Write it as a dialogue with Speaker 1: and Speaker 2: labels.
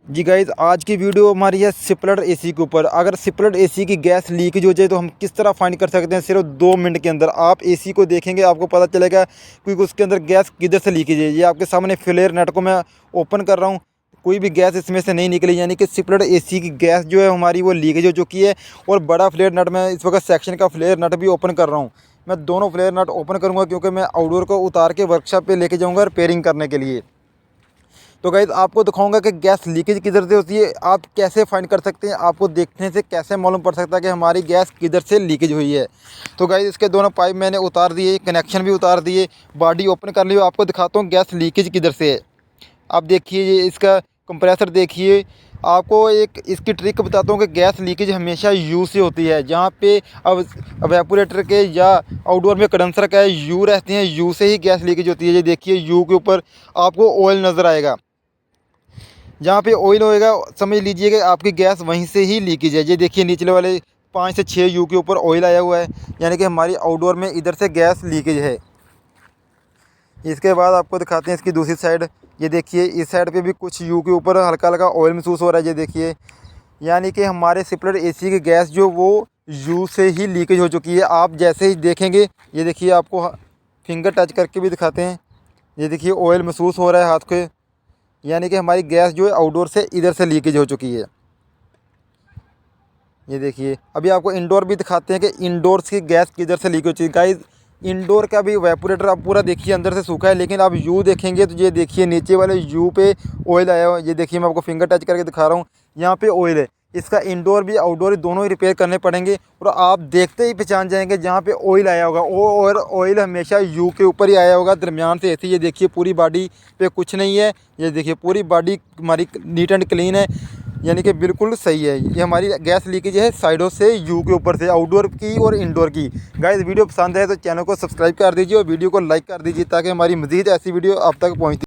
Speaker 1: जी guys, आज की video हमारी है स्प्लिट एसी के ऊपर। अगर स्प्लिट एसी की गैस लीकेज हो जाए तो हम किस तरह फाइंड कर सकते हैं। सिर्फ 2 मिनट के अंदर आप एसी को देखेंगे, आपको पता चलेगा क्योंकि उसके अंदर गैस किधर से लीकेज है। ये आपके सामने फ्लेयर नेट को मैं ओपन कर रहा हूँ, कोई भी गैस इसमें से नहीं निकली, यानी कि स्प्लिट एसी की गैस जो है हमारी वो लीकेज हो चुकी है। और बड़ा फ्लेयर नट मैं इस वक्त सेक्शन का फ्लेयर नट भी ओपन कर रहा हूँ। मैं दोनों फ्लेयर नट ओपन करूँगा क्योंकि मैं आउटडोर को उतार के वर्कशॉप पे लेके जाऊँगा रिपेयरिंग करने के लिए। तो गाइज़ आपको दिखाऊंगा कि गैस लीकेज किधर से होती है, आप कैसे फाइंड कर सकते हैं, आपको देखने से कैसे मालूम पड़ सकता है कि हमारी गैस किधर से लीकेज हुई है। तो गाइज़ इसके दोनों पाइप मैंने उतार दिए, कनेक्शन भी उतार दिए, बॉडी ओपन कर ली। आपको दिखाता हूँ गैस लीकेज किधर से है। आप देखिए ये इसका कंप्रेसर देखिए। आपको एक इसकी ट्रिक बताता हूँ कि गैस लीकेज हमेशा यू से होती है। जहाँ पे अब एवेपोरेटर के या आउटडोर में कंडेंसर का यू रहते हैं, यू से ही गैस लीकेज होती है। ये देखिए यू के ऊपर आपको ऑयल नज़र आएगा, जहाँ पे ऑयल होएगा समझ लीजिए कि आपकी गैस वहीं से ही लीकेज है। ये देखिए निचले वाले 5 से 6 यू के ऊपर ऑयल आया हुआ है, यानी कि हमारी आउटडोर में इधर से गैस लीकेज है। इसके बाद आपको दिखाते हैं इसकी दूसरी साइड। ये देखिए इस साइड पे भी कुछ यू के ऊपर हल्का हल्का ऑयल महसूस हो रहा है। ये देखिए यानी कि हमारे स्प्लिट एसी की गैस जो वो यू से ही लीकेज हो चुकी है। आप जैसे ही देखेंगे, ये देखिए आपको फिंगर टच करके भी दिखाते हैं। ये देखिए ऑयल महसूस हो रहा है हाथ के, यानी कि हमारी गैस जो है आउटडोर से इधर से लीकेज हो चुकी है। ये देखिए अभी आपको इंडोर भी दिखाते हैं कि इंडोर की गैस किधर से लीकेज हो चुकी है। गाइस इंडोर का भी वेपोरेटर आप पूरा देखिए अंदर से सूखा है, लेकिन आप यू देखेंगे तो ये देखिए नीचे वाले यू पे ऑयल आया हुआ है। ये देखिए मैं आपको फिंगर टच करके दिखा रहा हूँ, यहाँ पे ऑयल है। इसका इंडोर भी आउटडोर दोनों ही रिपेयर करने पड़ेंगे और आप देखते ही पहचान जाएंगे जहाँ पे ऑयल आया होगा। और ऑयल हमेशा यू के ऊपर ही आया होगा, दरमियान से ऐसी। ये देखिए पूरी बॉडी पे कुछ नहीं है। ये देखिए पूरी बॉडी हमारी नीट एंड क्लीन है, यानी कि बिल्कुल सही है। ये हमारी गैस लीकेज है साइडों से यू के ऊपर से, आउटडोर की और इंडोर की। गाइस वीडियो पसंद है तो चैनल को सब्सक्राइब कर दीजिए और वीडियो को लाइक कर दीजिए ताकि हमारी मज़ीद ऐसी वीडियो आप तक पहुँचती